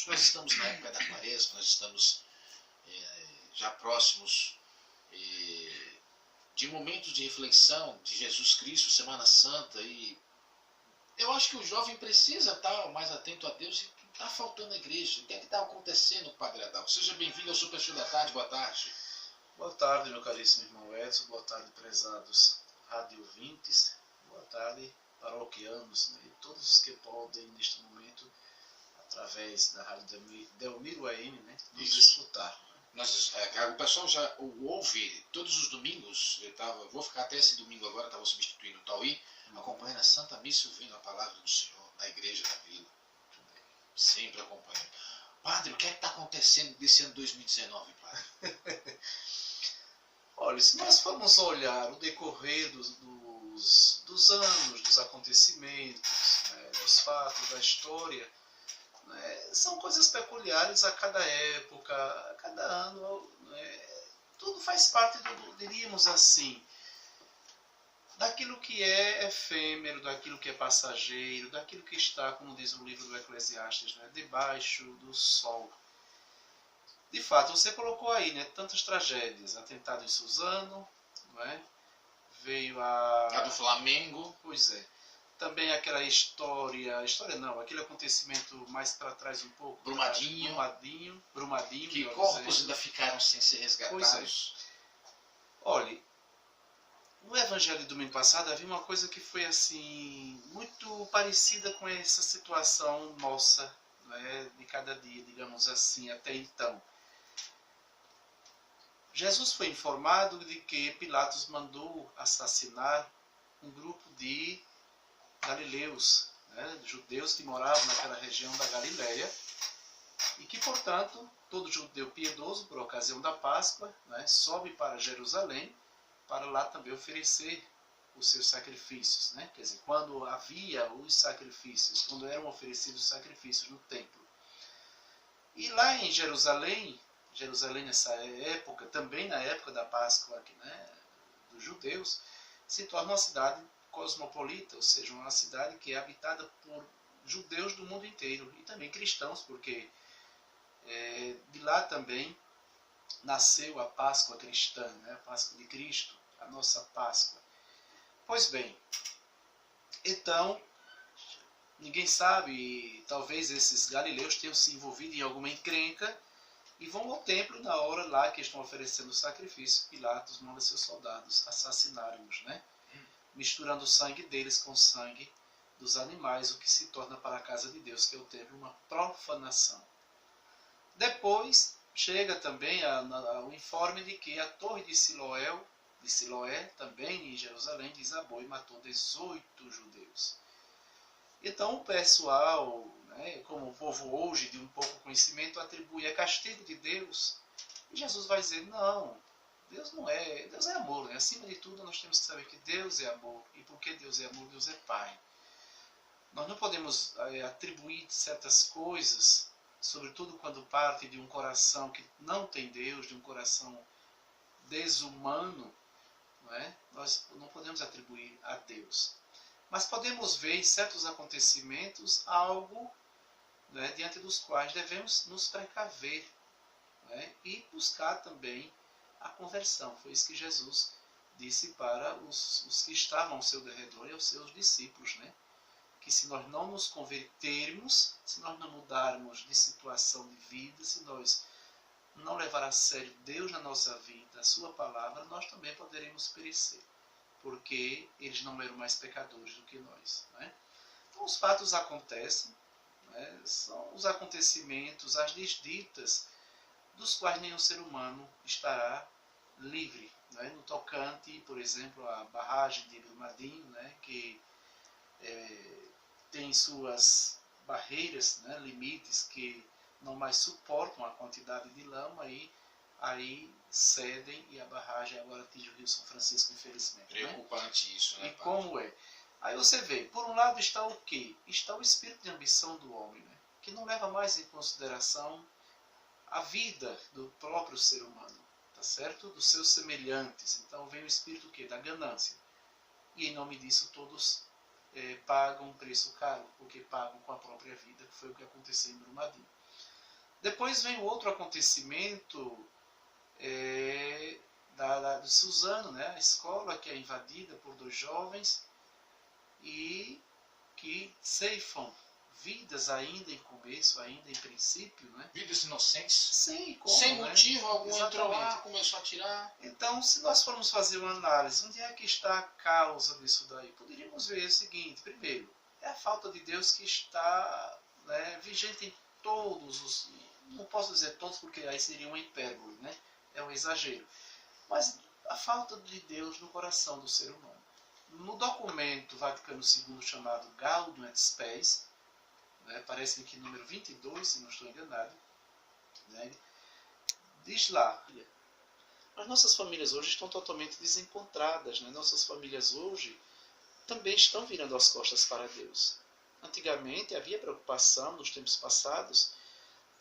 nós estamos na época da Quaresma, nós estamos já próximos de momentos de reflexão de Jesus Cristo, Semana Santa, e eu acho que o jovem precisa estar mais atento a Deus, e está faltando a igreja. O que é que está acontecendo, Padre Adalto? Seja bem-vindo ao Super Show da Tarde, boa tarde. Boa tarde, meu caríssimo irmão Edson, boa tarde, prezados rádio-ouvintes, boa tarde, paroquianos, né, e todos os que podem, neste momento, através da Rádio Delmiro AM, né, nos escutar. O pessoal já ouve todos os domingos. Eu vou ficar até esse domingo agora, estava substituindo o Tauí, acompanhando a Santa Missa e ouvindo a palavra do Senhor na igreja da Vila. Sempre acompanhando. Padre, o que é que está acontecendo desse ano 2019, Padre? Olha, se nós formos olhar o decorrer dos anos, dos acontecimentos, né, dos fatos, da história, né, são coisas peculiares a cada época, a cada ano. Né, tudo faz parte, diríamos assim, daquilo que é efêmero, daquilo que é passageiro, daquilo que está, como diz o livro do Eclesiastes, né, debaixo do sol. De fato, você colocou aí, né, tantas tragédias, atentado em Suzano, não é? Veio a do Flamengo. Pois é. Também aquela história não, aquele acontecimento mais para trás um pouco. Brumadinho. Que corpos ainda ficaram sem ser resgatados. Pois é. Olha, no Evangelho do domingo passado havia uma coisa que foi assim muito parecida com essa situação nossa, né, de cada dia, digamos assim, até então. Jesus foi informado de que Pilatos mandou assassinar um grupo de galileus, né, judeus que moravam naquela região da Galileia, e que, portanto, todo judeu piedoso, por ocasião da Páscoa, né, sobe para Jerusalém para lá também oferecer os seus sacrifícios. Né? Quer dizer, quando havia os sacrifícios, quando eram oferecidos os sacrifícios no templo. E lá em Jerusalém nessa época, também na época da Páscoa, né, dos judeus, se torna uma cidade cosmopolita, ou seja, uma cidade que é habitada por judeus do mundo inteiro e também cristãos, porque de lá também nasceu a Páscoa cristã, né, a Páscoa de Cristo, a nossa Páscoa. Pois bem, então, ninguém sabe, talvez esses galileus tenham se envolvido em alguma encrenca e vão ao templo na hora lá que estão oferecendo o sacrifício. Pilatos manda seus soldados assassinarem-os, né? Misturando o sangue deles com o sangue dos animais, o que se torna para a casa de Deus, que é o templo, uma profanação. Depois chega também o informe de que a torre de Siloé, também em Jerusalém, desabou e matou 18 judeus. Então o pessoal, né, como o povo hoje, de um pouco conhecimento, atribui a castigo de Deus. E Jesus vai dizer, não, Deus não é, Deus é amor. Né? Acima de tudo, nós temos que saber que Deus é amor. E porque Deus é amor, Deus é Pai. Nós não podemos atribuir certas coisas, sobretudo quando parte de um coração que não tem Deus, de um coração desumano, não é? Nós não podemos atribuir a Deus. Mas podemos ver em certos acontecimentos algo, né, diante dos quais devemos nos precaver, né, e buscar também a conversão. Foi isso que Jesus disse para os que estavam ao seu derredor e aos seus discípulos, né? Que se nós não nos convertermos, se nós não mudarmos de situação de vida, se nós não levar a sério Deus na nossa vida, a sua palavra, nós também poderemos perecer, porque eles não eram mais pecadores do que nós. Né? Então os fatos acontecem, né? São os acontecimentos, as desditas, dos quais nenhum ser humano estará livre. Né? No tocante, por exemplo, à barragem de Brumadinho, né? Que tem suas barreiras, né? Limites que não mais suportam a quantidade de lama e aí cedem e a barragem agora atinge o Rio São Francisco, infelizmente. Preocupante, né? Isso, né? E como é? Aí você vê, por um lado está o quê? Está o espírito de ambição do homem, né? Que não leva mais em consideração a vida do próprio ser humano, tá certo? Dos seus semelhantes. Então vem o espírito o quê? Da ganância. E em nome disso todos pagam um preço caro, porque pagam com a própria vida, que foi o que aconteceu em Brumadinho. Depois vem outro acontecimento de Suzano, né? A escola que é invadida por 2 jovens e que ceifam vidas ainda em começo, ainda em princípio, né? Vidas inocentes. Sim, como, sem né? motivo algum. Exatamente. Entrou lá, começou a atirar. Então, se nós formos fazer uma análise, onde é que está a causa disso daí? Poderíamos ver o seguinte: primeiro, é a falta de Deus que está, né, vigente em todos os... Não posso dizer todos porque aí seria uma hipérbole, né? É um exagero. Mas a falta de Deus no coração do ser humano. No documento Vaticano II chamado Gaudium et Spes, né, parece que número 22, se não estou enganado, né, diz lá: as nossas famílias hoje estão totalmente desencontradas, né? Nossas famílias hoje também estão virando as costas para Deus. Antigamente havia preocupação, nos tempos passados,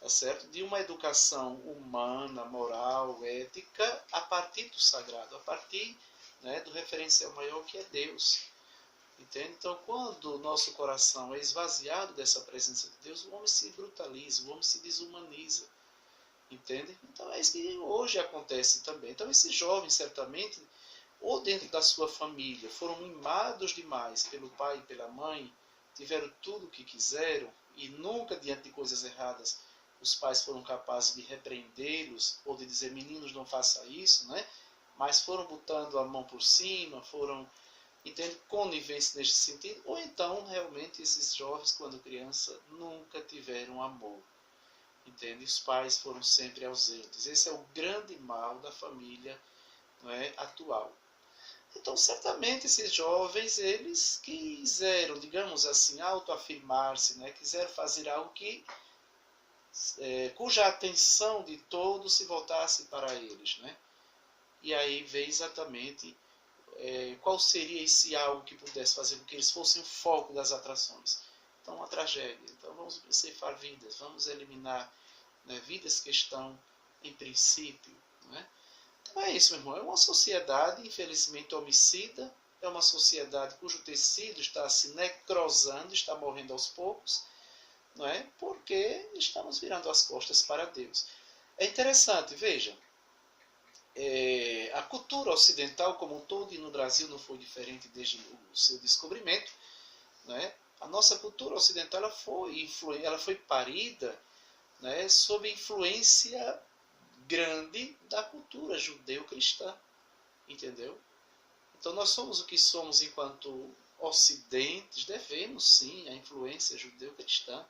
tá certo, de uma educação humana, moral, ética, a partir do sagrado, a partir, né, do referencial maior que é Deus. Entende? Então, quando o nosso coração é esvaziado dessa presença de Deus, o homem se brutaliza, o homem se desumaniza. Entende? Então, é isso que hoje acontece também. Então, esses jovens, certamente, ou dentro da sua família, foram mimados demais pelo pai e pela mãe, tiveram tudo o que quiseram e nunca, diante de coisas erradas, os pais foram capazes de repreendê-los ou de dizer: meninos, não faça isso, né? Mas foram botando a mão por cima, foram, entende, coniventes neste sentido, ou então realmente esses jovens, quando criança, nunca tiveram amor. Entende? Os pais foram sempre ausentes. Esse é o grande mal da família, não é, atual. Então, certamente, esses jovens, eles quiseram, digamos assim, autoafirmar-se, né? Quiseram fazer algo que, cuja atenção de todos se voltasse para eles, né? E aí vem exatamente qual seria esse algo que pudesse fazer com que eles fossem o foco das atrações. Então, uma tragédia. Então, vamos ceifar vidas, vamos eliminar, né, vidas que estão em princípio, né? Então é isso, meu irmão. É uma sociedade, infelizmente, homicida. É uma sociedade cujo tecido está se necrosando, está morrendo aos poucos, não é? Porque estamos virando as costas para Deus. É interessante, veja, a cultura ocidental como um todo, e no Brasil não foi diferente desde o seu descobrimento, né? A nossa cultura ocidental ela foi parida, né, sob influência grande da cultura judeu-cristã, entendeu? Então nós somos o que somos enquanto ocidentes, devemos sim à influência judeu-cristã,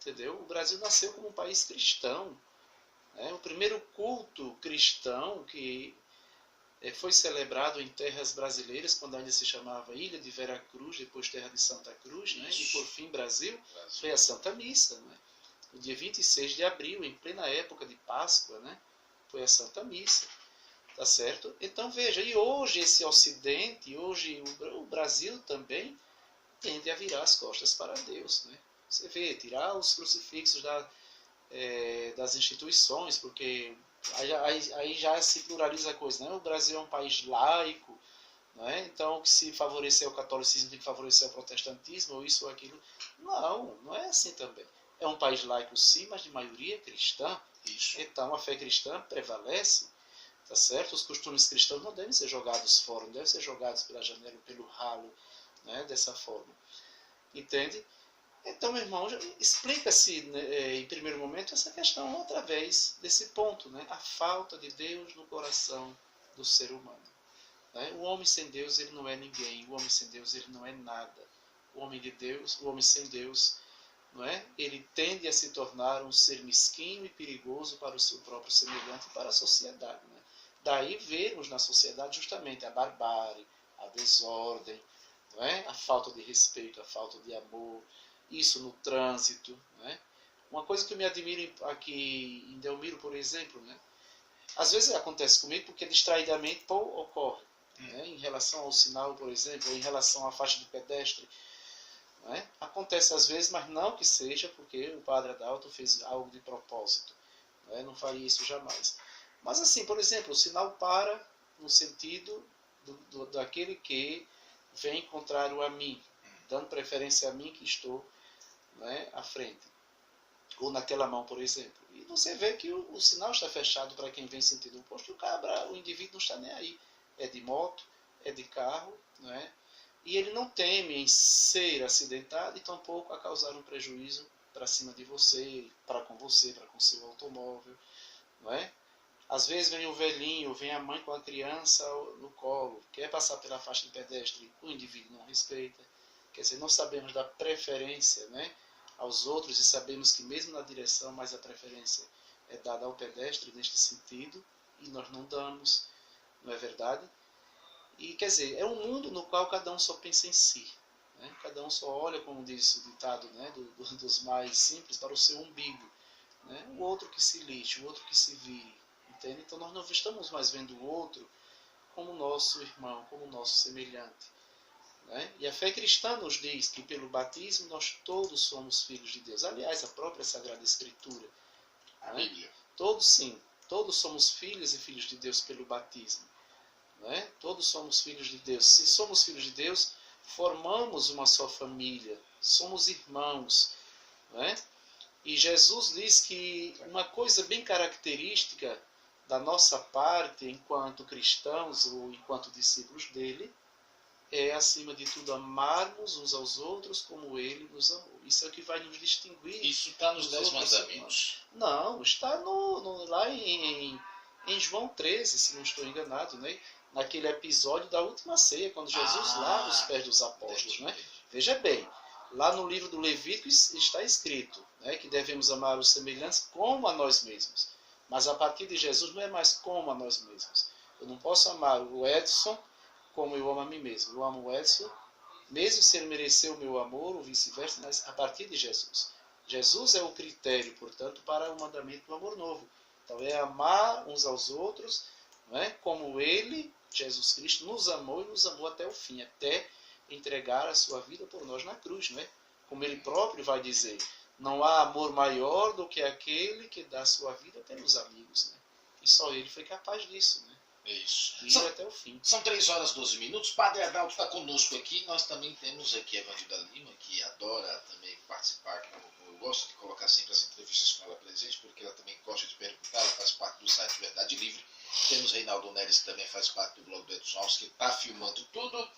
entendeu? O Brasil nasceu como um país cristão, né? O primeiro culto cristão que foi celebrado em terras brasileiras, quando ainda se chamava Ilha de Vera Cruz, depois Terra de Santa Cruz, né? E por fim Brasil, foi a Santa Missa, né? O dia 26 de abril, em plena época de Páscoa, né? Foi a Santa Missa, tá certo? Então veja, e hoje esse Ocidente, hoje o Brasil também tende a virar as costas para Deus, né? Você vê, tirar os crucifixos das instituições, porque aí já se pluraliza a coisa, né? O Brasil é um país laico, né? Então, se favorecer o catolicismo tem que favorecer o protestantismo, ou isso ou aquilo. Não, não é assim também. É um país laico sim, mas de maioria cristã. Isso. Então a fé cristã prevalece, tá certo? Os costumes cristãos não devem ser jogados fora, não devem ser jogados pela janela, pelo ralo, né? Dessa forma. Entende? Então, meu irmão, explica-se, né, em primeiro momento essa questão através desse ponto, né? A falta de Deus no coração do ser humano. Né? O homem sem Deus, ele não é ninguém. O homem sem Deus, ele não é nada. O homem de Deus, o homem sem Deus, não é? Ele tende a se tornar um ser mesquinho e perigoso para o seu próprio semelhante e para a sociedade. Né? Daí vemos na sociedade justamente a barbárie, a desordem, não é? A falta de respeito, a falta de amor, isso no trânsito. Né? Uma coisa que eu me admiro aqui em Delmiro, por exemplo, né? Às vezes acontece comigo porque distraidamente ocorre. Né? Em relação ao sinal, por exemplo, ou em relação à faixa de pedestre, né? Acontece às vezes, mas não que seja porque o padre Adalto fez algo de propósito, né? Não faria isso jamais. Mas assim, por exemplo, o sinal para no sentido daquele que vem contrário a mim, dando preferência a mim que estou, né, à frente. ou naquela mão, por exemplo. E você vê que o sinal está fechado para quem vem sentido oposto, e o indivíduo não está nem aí. É de moto, é de carro, não é? E ele não teme em ser acidentado e tampouco a causar um prejuízo para cima de você, para com seu automóvel, não é? Às vezes vem o velhinho, vem a mãe com a criança no colo, quer passar pela faixa de pedestre, o indivíduo não respeita. Quer dizer, não sabemos dar preferência, né, aos outros e sabemos que mesmo na direção, mais a preferência é dada ao pedestre neste sentido e nós não damos, não é verdade? E quer dizer, é um mundo no qual cada um só pensa em si. Né? Cada um só olha, como diz o ditado, né, dos mais simples, para o seu umbigo. Né? O outro que se lixe, o outro que se vire. Entende? Então nós não estamos mais vendo o outro como nosso irmão, como nosso semelhante. Né? E a fé cristã nos diz que pelo batismo nós todos somos filhos de Deus. Aliás, a própria Sagrada Escritura. A Bíblia. Todos sim, todos somos filhos e filhos de Deus pelo batismo. Né? Todos somos filhos de Deus. Se somos filhos de Deus, formamos uma só família, somos irmãos. Né? E Jesus diz que uma coisa bem característica da nossa parte, enquanto cristãos ou enquanto discípulos dele, é, acima de tudo, amarmos uns aos outros como ele nos amou. Isso é o que vai nos distinguir. Isso está nos 10 mandamentos? Não, está lá em João 13, se não estou enganado, né? Naquele episódio da última ceia, quando Jesus lava os pés dos apóstolos. Né? Veja bem, lá no livro do Levítico está escrito, né, que devemos amar os semelhantes como a nós mesmos. Mas a partir de Jesus não é mais como a nós mesmos. Eu não posso amar o Edson como eu amo a mim mesmo. Eu amo o Edson, mesmo se ele merecer o meu amor, ou vice-versa, mas a partir de Jesus. Jesus é o critério, portanto, para o mandamento do amor novo. Então é amar uns aos outros, não é? Como ele, Jesus Cristo, nos amou e nos amou até o fim, até entregar a sua vida por nós na cruz. Não é? Como ele próprio vai dizer, não há amor maior do que aquele que dá a sua vida pelos amigos. Né? E só ele foi capaz disso. Né? Isso. Ir até o fim. São 3 horas e 12 minutos. Padre Adalto está conosco aqui. Nós também temos aqui a Vanilda Lima, que adora também participar. Eu gosto de colocar sempre as entrevistas com ela presente, porque ela também gosta de perguntar. Ela faz parte do site Verdade Livre. Temos Reinaldo Neres, que também faz parte do blog do Edson Alves, que está filmando tudo.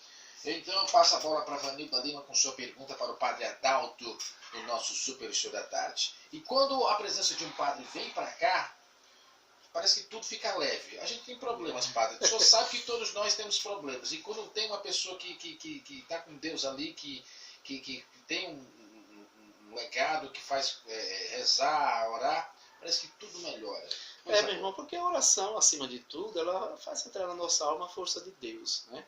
Então, passa a bola para a Vanilda Lima com sua pergunta para o Padre Adalto, no nosso Super Show da Tarde. E quando a presença de um padre vem para cá, parece que tudo fica leve. A gente tem problemas, padre. O senhor sabe que todos nós temos problemas. E quando tem uma pessoa que está com Deus ali, que tem um legado, que faz rezar, orar, parece que tudo melhora. Meu irmão, porque a oração, acima de tudo, ela faz entrar na nossa alma a força de Deus. Né?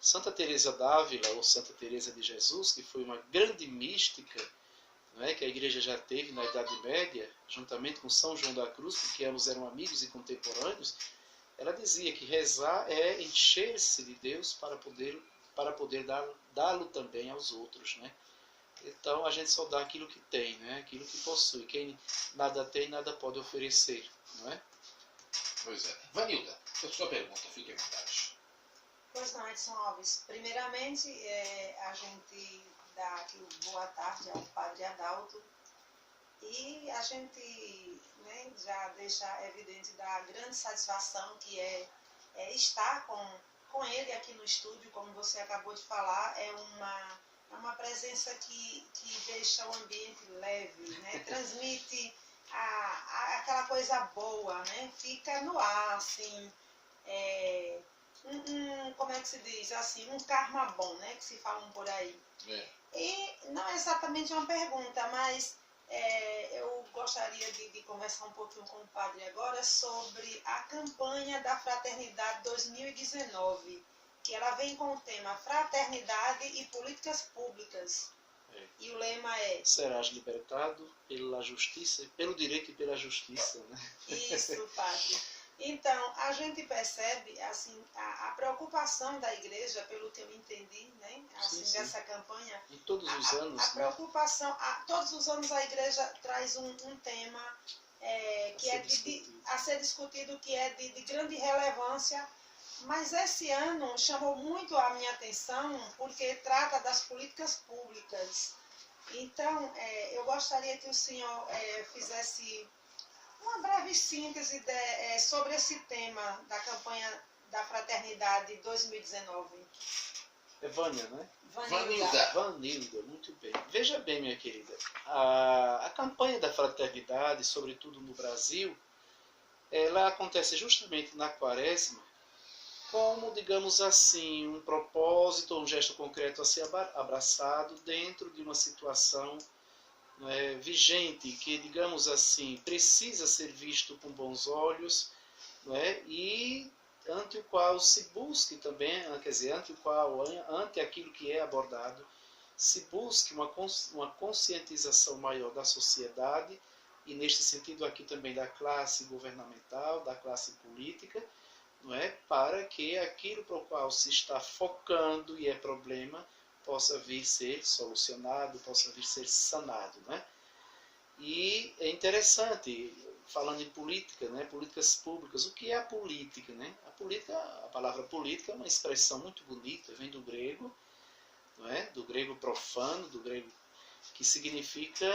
Santa Teresa d'Ávila, ou Santa Teresa de Jesus, que foi uma grande mística, né, que a igreja já teve na Idade Média, juntamente com São João da Cruz, porque ambos eram amigos e contemporâneos, ela dizia que rezar é encher-se de Deus para poder dá-lo também aos outros. Né? Então a gente só dá aquilo que tem, né? Aquilo que possui. Quem nada tem, nada pode oferecer. Não é? Pois é. Vanilda, a sua pergunta, fique à vontade. Pois não, Edson Alves. Primeiramente, a gente dá aqui boa tarde ao Padre Adalto e a gente, né, já deixa evidente da grande satisfação que é estar com ele aqui no estúdio, como você acabou de falar. É uma presença que deixa o ambiente leve, né? Transmite aquela coisa boa, né? Fica no ar, assim, como é que se diz? Assim, um karma bom, né? Que se falam por aí. E não é exatamente uma pergunta, mas eu gostaria de conversar um pouquinho com o padre agora sobre a campanha da Fraternidade 2019, que ela vem com o tema Fraternidade e Políticas Públicas. E o lema é: serás libertado pela justiça, pelo direito e pela justiça. Né? Isso, padre. Então, a gente percebe assim, a preocupação da igreja, pelo que eu entendi, né? Assim, sim. Dessa campanha. Em todos os anos. A preocupação, todos os anos a igreja traz um tema que a ser discutido, que é de grande relevância, mas esse ano chamou muito a minha atenção porque trata das políticas públicas. Então, eu gostaria que o senhor fizesse uma breve síntese sobre esse tema da campanha da Fraternidade 2019. É Vânia, né? Vanilda, muito bem. Veja bem, minha querida, a campanha da Fraternidade, sobretudo no Brasil, ela acontece justamente na Quaresma, como, digamos assim, um propósito, um gesto concreto a ser abraçado dentro de uma situação vigente, que, digamos assim, precisa ser visto com bons olhos, e ante o qual se busque também, quer dizer, ante aquilo que é abordado, se busque uma conscientização maior da sociedade, e neste sentido aqui também da classe governamental, da classe política, para que aquilo para o qual se está focando e é problema possa vir ser solucionado, possa vir ser sanado. E é interessante, falando em política, políticas públicas, o que é a política? A palavra política é uma expressão muito bonita, vem do grego, do grego profano, do grego que significa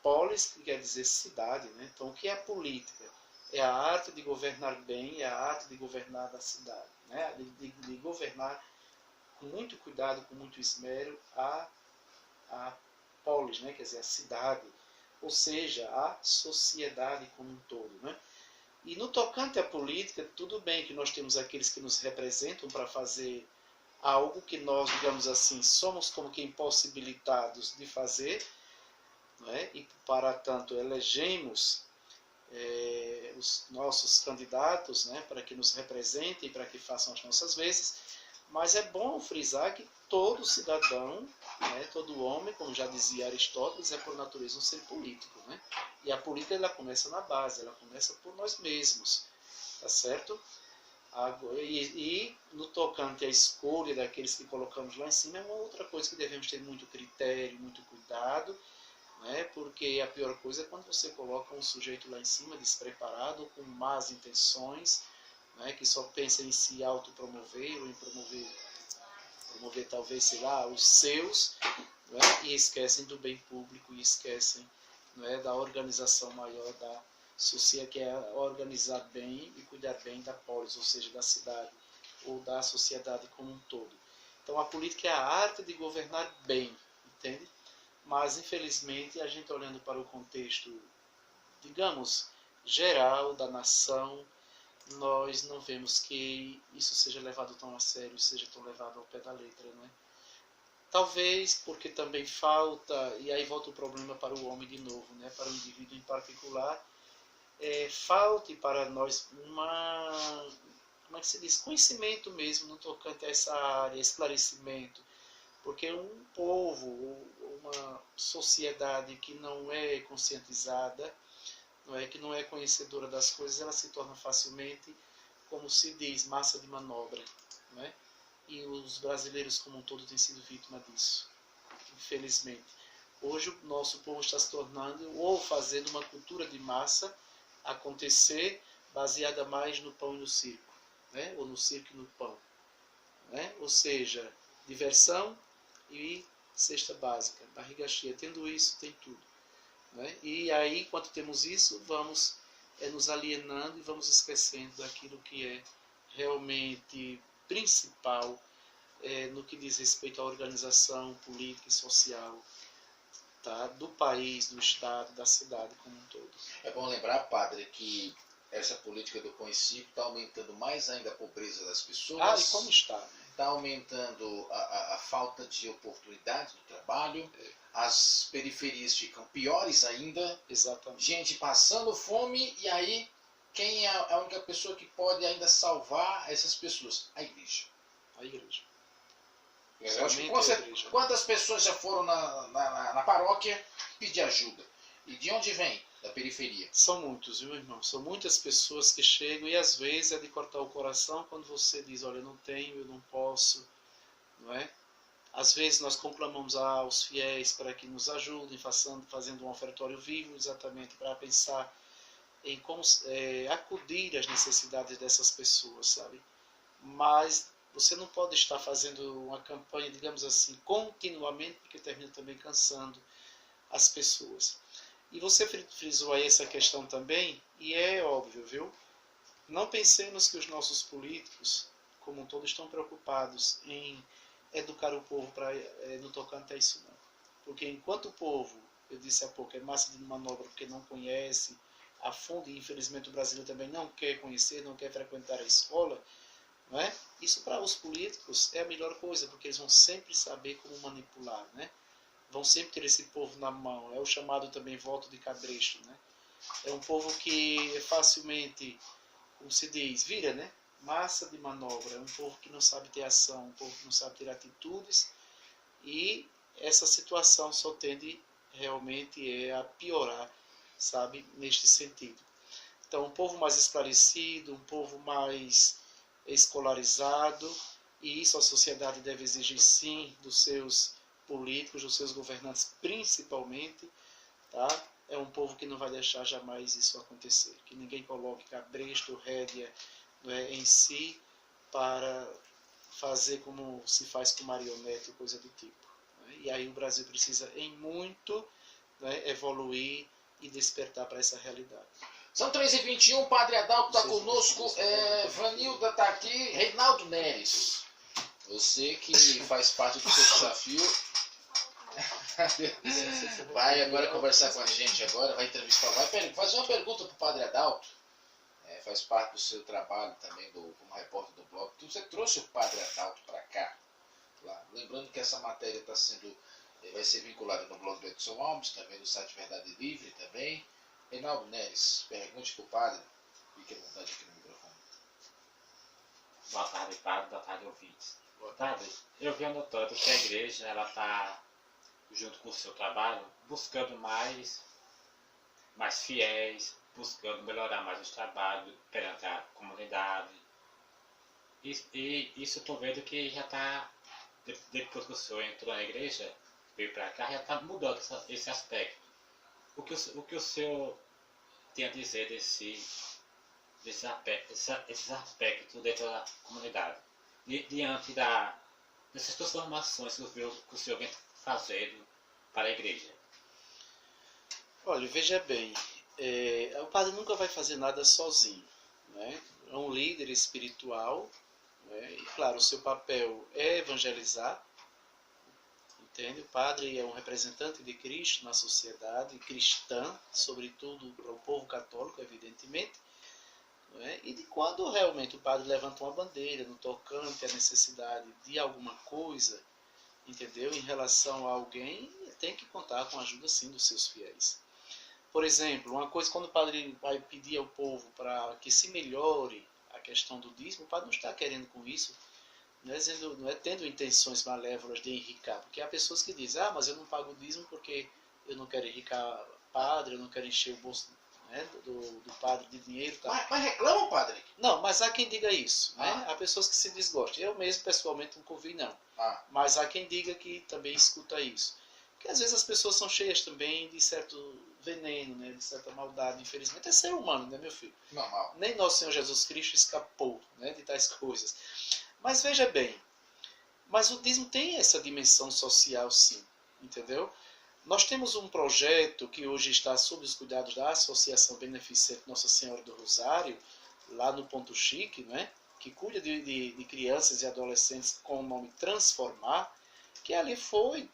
polis, que quer dizer cidade. Então, o que é a política? É a arte de governar bem, é a arte de governar a cidade, de governar com muito cuidado, com muito esmero a polis, quer dizer, a cidade, ou seja, a sociedade como um todo. E no tocante à política, tudo bem que nós temos aqueles que nos representam para fazer algo que nós, digamos assim, somos como que impossibilitados de fazer, e para tanto elegemos os nossos candidatos, para que nos representem, para que façam as nossas vezes, mas é bom frisar que todo cidadão, todo homem, como já dizia Aristóteles, é por natureza um ser político. E a política ela começa na base, ela começa por nós mesmos, tá certo? E no tocante à escolha daqueles que colocamos lá em cima, é uma outra coisa que devemos ter muito critério, muito cuidado, porque a pior coisa é quando você coloca um sujeito lá em cima despreparado, com más intenções, que só pensa em se autopromover ou em promover talvez, sei lá, os seus, e esquecem do bem público e esquecem da organização maior da sociedade, que é organizar bem e cuidar bem da polis, ou seja, da cidade ou da sociedade como um todo. Então a política é a arte de governar bem, entende? Mas infelizmente a gente olhando para o contexto, digamos, geral da nação, nós não vemos que isso seja levado tão a sério, seja tão levado ao pé da letra. Talvez porque também falta, e aí volta o problema para o homem de novo, para o indivíduo em particular, falte para nós como é que se diz, conhecimento mesmo no tocante a essa área, esclarecimento, porque um povo, uma sociedade que não é conscientizada, que não é conhecedora das coisas, ela se torna facilmente, como se diz, massa de manobra. E os brasileiros como um todo têm sido vítima disso, infelizmente. Hoje o nosso povo está se tornando, ou fazendo uma cultura de massa acontecer, baseada mais no pão e no circo, ou no circo e no pão. Ou seja, diversão e cesta básica, barriga cheia. Tendo isso, tem tudo. E aí, enquanto temos isso, vamos nos alienando e vamos esquecendo daquilo que é realmente principal no que diz respeito à organização política e social, do país, do estado, da cidade como um todo. É bom lembrar, padre, que essa política do pão e circo está aumentando mais ainda a pobreza das pessoas. E como está? Está aumentando a falta de oportunidade do trabalho. As periferias ficam piores ainda. Exatamente. Gente passando fome, e aí quem é a única pessoa que pode ainda salvar essas pessoas? A igreja. A igreja. Eu acho que quantas pessoas já foram na paróquia pedir ajuda? E de onde vem? Da periferia. São muitos, viu, irmão? São muitas pessoas que chegam e às vezes é de cortar o coração quando você diz, olha, eu não tenho, eu não posso, Às vezes nós conclamamos aos fiéis para que nos ajudem, fazendo um ofertório vivo, exatamente para pensar em como acudir às necessidades dessas pessoas, sabe? Mas você não pode estar fazendo uma campanha, digamos assim, continuamente, porque termina também cansando as pessoas. E você frisou aí essa questão também, e é óbvio, viu? Não pensemos que os nossos políticos, como um todo, estão preocupados em educar o povo no tocante a isso, não. Porque enquanto o povo, eu disse há pouco, é massa de manobra porque não conhece a fundo, e infelizmente o brasileiro também não quer conhecer, não quer frequentar a escola, não é? Isso para os políticos é a melhor coisa, porque eles vão sempre saber como manipular, né? Vão sempre ter esse povo na mão. É o chamado também voto de cabresto, né? É um povo que facilmente, como se diz, vira, né? Massa de manobra. É um povo que não sabe ter ação, um povo que não sabe ter atitudes, e essa situação só tende realmente a piorar, sabe, neste sentido. Então, um povo mais esclarecido, um povo mais escolarizado, e isso a sociedade deve exigir sim dos seus políticos, dos seus governantes principalmente, tá? É um povo que não vai deixar jamais isso acontecer, que ninguém coloque cabresto, rédea, né, em si, para fazer como se faz com marionete ou coisa do tipo. Né? E aí o Brasil precisa em muito, né, evoluir e despertar para essa realidade. São 3h21, Padre Adalto está conosco, Vanilda está aqui, Reinaldo Neres, você que faz parte do seu desafio, vai agora conversar com a gente, agora vai entrevistar, vai fazer uma pergunta para o Padre Adalto, faz parte do seu trabalho também como repórter do blog. Você trouxe o Padre Adalto para cá, lá. Lembrando que essa matéria vai ser vinculada no blog do Edson Alves, também no site Verdade Livre também. Reinaldo Neres, pergunte para o padre. Fique à vontade aqui no microfone. Boa tarde, padre. Boa tarde, ouvintes. Boa tarde. Eu venho notando que a igreja está, junto com o seu trabalho, buscando mais fiéis, buscando melhorar mais os trabalhos perante a comunidade. E isso eu estou vendo que já está, depois que o senhor entrou na igreja, veio para cá, já está mudando esse aspecto. O que o senhor tem a dizer desses aspectos dentro da comunidade, diante dessas transformações que o senhor vem fazendo para a igreja? Olha, veja bem, o padre nunca vai fazer nada sozinho, né? É um líder espiritual, né? E claro, o seu papel é evangelizar. Entende? O padre é um representante de Cristo na sociedade cristã, sobretudo para o povo católico, evidentemente. Não é? E de quando realmente o padre levanta uma bandeira no tocante à necessidade de alguma coisa, entendeu? Em relação a alguém, tem que contar com a ajuda sim dos seus fiéis. Por exemplo, uma coisa, quando o padre vai pedir ao povo para que se melhore a questão do dízimo, o padre não está querendo com isso, não é tendo intenções malévolas de enricar, porque há pessoas que dizem, mas eu não pago o dízimo porque eu não quero enricar padre, eu não quero encher o bolso, né, do padre de dinheiro. Tá? Mas reclamam, padre? Não, mas há quem diga isso. Né? Há pessoas que se desgostam. Eu mesmo, pessoalmente, nunca ouvi, não. Mas há quem diga que também escuta isso. Porque às vezes as pessoas são cheias também de certo veneno, né, de certa maldade, infelizmente. É ser humano, né, meu filho? Normal. Nem nosso Senhor Jesus Cristo escapou, né, de tais coisas. Mas veja bem, mas o dízimo tem essa dimensão social, sim, entendeu? Nós temos um projeto que hoje está sob os cuidados da Associação Beneficente Nossa Senhora do Rosário, lá no Ponto Chique, né? Que cuida de crianças e adolescentes com o nome Transformar, que ali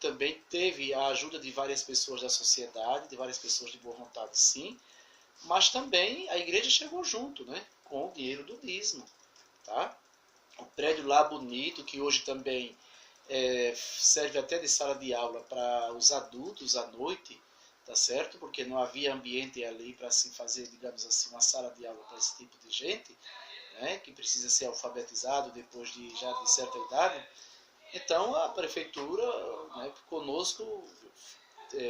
também teve a ajuda de várias pessoas da sociedade, de várias pessoas de boa vontade, sim, mas também a igreja chegou junto, né? Com o dinheiro do dízimo, tá? O prédio lá bonito, que hoje também serve até de sala de aula para os adultos à noite, tá certo? Porque não havia ambiente ali para se fazer, digamos assim, uma sala de aula para esse tipo de gente, né? Que precisa ser alfabetizado depois já de certa idade. Então a prefeitura, né, conosco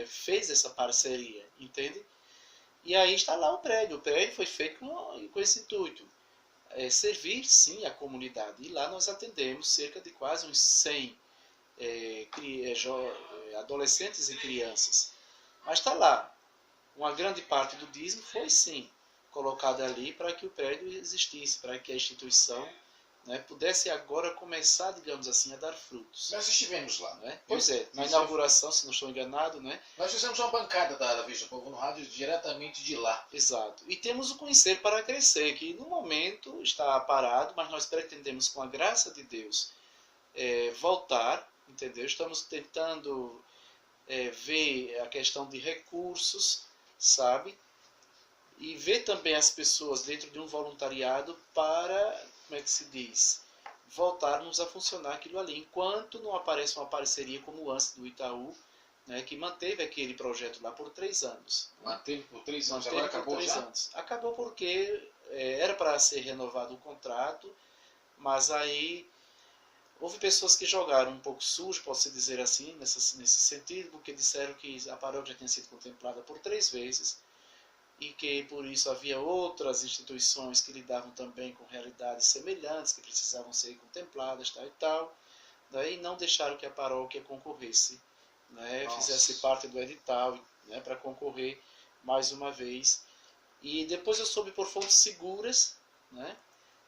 fez essa parceria, entende? E aí está lá o prédio. O prédio foi feito com esse intuito. Servir sim a comunidade, e lá nós atendemos cerca de quase uns 100 adolescentes e crianças, mas está lá, uma grande parte do dízimo foi sim colocada ali para que o prédio existisse, para que a instituição, né, pudesse agora começar, digamos assim, a dar frutos. Nós estivemos lá. Né? Pois é, na inauguração, se não estou enganado, né? Nós fizemos uma bancada da Veja do Povo no rádio diretamente de lá. Exato. E temos o Conhecer para Crescer, que no momento está parado, mas nós pretendemos, com a graça de Deus, voltar, entendeu? Estamos tentando ver a questão de recursos, sabe? E ver também as pessoas dentro de um voluntariado para, como é que se diz, voltarmos a funcionar aquilo ali, enquanto não aparece uma parceria como antes do Itaú, né, que manteve aquele projeto lá por 3 anos. Manteve por 3 anos, agora acabou já? Anos. Acabou porque era para ser renovado o contrato, mas aí houve pessoas que jogaram um pouco sujo, posso dizer assim, nesse sentido, porque disseram que a paróquia já tinha sido contemplada por 3 vezes, e que por isso havia outras instituições que lidavam também com realidades semelhantes, que precisavam ser contempladas, tal e tal, né, e não deixaram que a paróquia concorresse, né, fizesse parte do edital, né, para concorrer mais uma vez. E depois eu soube por fontes seguras, né,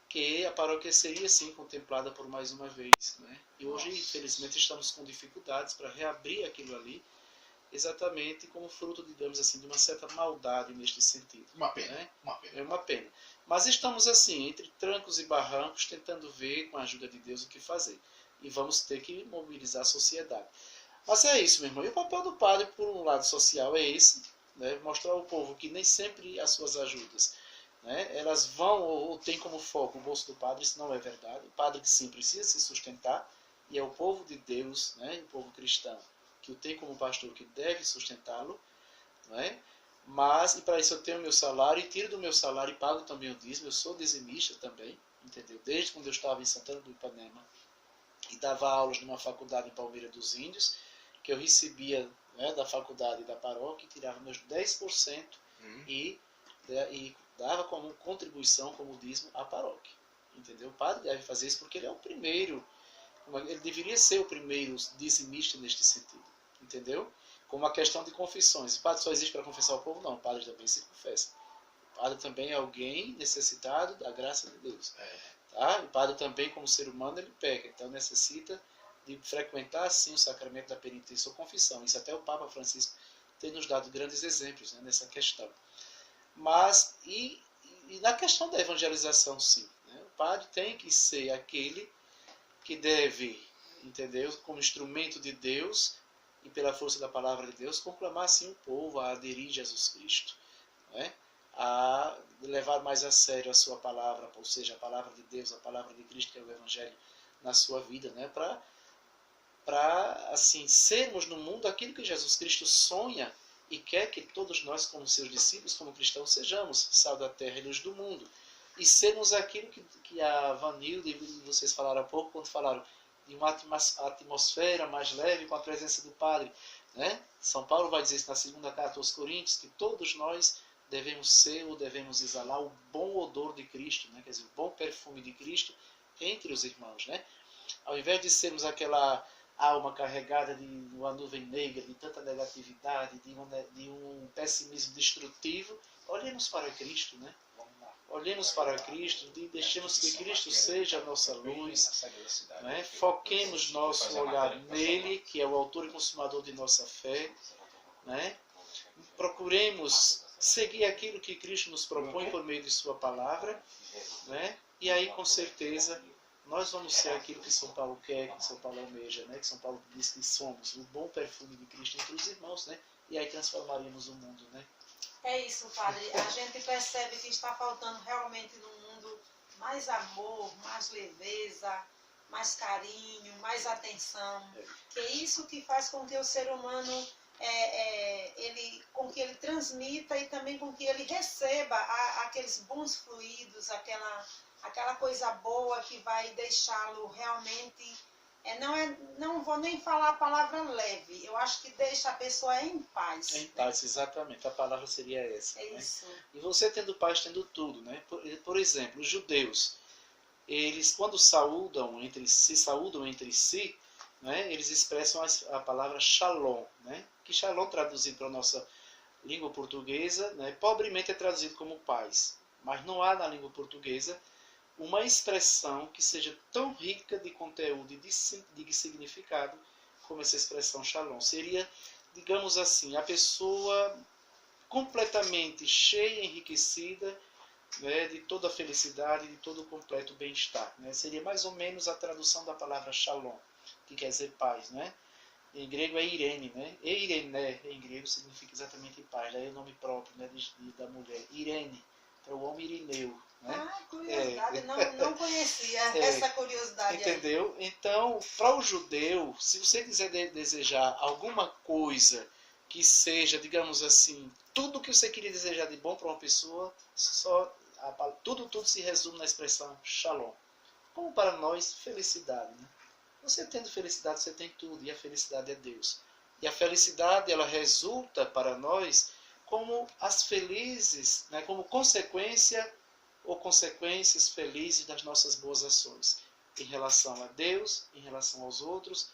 que a paróquia seria sim contemplada por mais uma vez. Né, e hoje, infelizmente, estamos com dificuldades para reabrir aquilo ali, exatamente como fruto, digamos assim, de uma certa maldade neste sentido. Uma pena, né? uma pena. É uma pena. Mas estamos assim, entre trancos e barrancos, tentando ver, com a ajuda de Deus, o que fazer. E vamos ter que mobilizar a sociedade. Mas é isso, meu irmão. E o papel do padre, por um lado social, é esse, né? Mostrar ao povo que nem sempre as suas ajudas, né, elas vão ou têm como foco o bolso do padre. Isso não é verdade. O padre que sim precisa se sustentar, e é o povo de Deus, né, o povo cristão, que o tem como pastor, que deve sustentá-lo, não é? Mas, e para isso eu tenho o meu salário, e tiro do meu salário e pago também o dízimo. Eu sou dizimista também, entendeu? Desde quando eu estava em Santana do Ipanema e dava aulas numa faculdade em Palmeira dos Índios, que eu recebia, né, da faculdade e da paróquia, e tirava meus 10% e dava como contribuição, como dízimo, à paróquia, entendeu? O padre deve fazer isso porque ele é o primeiro, ele deveria ser o primeiro dizimista neste sentido, entendeu? Como a questão de confissões. O padre só existe para confessar o povo? Não, o padre também se confessa. O padre também é alguém necessitado da graça de Deus. Tá? O padre também, como ser humano, ele peca, então necessita de frequentar, sim, o sacramento da penitência ou confissão. Isso até o Papa Francisco tem nos dado grandes exemplos, né, nessa questão. Mas, e na questão da evangelização, sim, né, o padre tem que ser aquele que deve, entendeu, como instrumento de Deus e pela força da palavra de Deus, conclamar assim o povo a aderir a Jesus Cristo, né? A levar mais a sério a sua palavra, ou seja, a palavra de Deus, a palavra de Cristo, que é o Evangelho, na sua vida, né? Para assim, sermos no mundo aquilo que Jesus Cristo sonha e quer que todos nós, como seus discípulos, como cristãos, sejamos sal da terra e luz do mundo. E sermos aquilo que a Vanilda e vocês falaram há pouco, quando falaram de uma atmosfera mais leve com a presença do Padre. Né? São Paulo vai dizer isso na segunda carta aos Coríntios, que todos nós devemos ser ou devemos exalar o bom odor de Cristo, né? Quer dizer, o bom perfume de Cristo entre os irmãos. Né? Ao invés de sermos aquela alma carregada de uma nuvem negra, de tanta negatividade, de um pessimismo destrutivo, olhemos para Cristo, né? Olhemos para Cristo e deixemos que Cristo seja a nossa luz, né? Foquemos nosso olhar nele, que é o autor e consumador de nossa fé, né? Procuremos seguir aquilo que Cristo nos propõe por meio de sua palavra, né? E aí, com certeza, nós vamos ser aquilo que São Paulo quer, que São Paulo almeja, né? Que São Paulo diz que somos, o bom perfume de Cristo entre os irmãos, né? E aí transformaríamos o mundo, né? É isso, padre. A gente percebe que está faltando realmente no mundo mais amor, mais leveza, mais carinho, mais atenção. Que é isso que faz com que o ser humano, com que ele transmita e também com que ele receba aqueles bons fluidos, aquela coisa boa que vai deixá-lo realmente... não vou nem falar a palavra leve, eu acho que deixa a pessoa em paz. Em paz, exatamente, a palavra seria essa. É isso. Né? E você tendo paz, tendo tudo. Né? Por exemplo, os judeus, eles quando saúdam entre si, né, eles expressam a palavra shalom, né? Que shalom, traduzido para a nossa língua portuguesa, né, pobremente é traduzido como paz. Mas não há na língua portuguesa uma expressão que seja tão rica de conteúdo e de significado como essa expressão shalom. Seria, digamos assim, a pessoa completamente cheia, enriquecida, né, de toda a felicidade, de todo o completo bem-estar. Né? Seria mais ou menos a tradução da palavra shalom, que quer dizer paz. Né? Em grego é Irene. Né? Eirené, em grego, significa exatamente paz. Daí é o nome próprio, né, da mulher. Irene, para o homem Irineu. Né? Ah, curiosidade, não conhecia essa curiosidade. Entendeu? Aí. Então, para o judeu, se você quiser desejar alguma coisa que seja, digamos assim, tudo que você queria desejar de bom para uma pessoa, tudo se resume na expressão shalom. Como para nós, felicidade. Né? Você tendo felicidade, você tem tudo, e a felicidade é Deus. E a felicidade, ela resulta para nós como as felizes, né, como consequência ou consequências felizes das nossas boas ações, em relação a Deus, em relação aos outros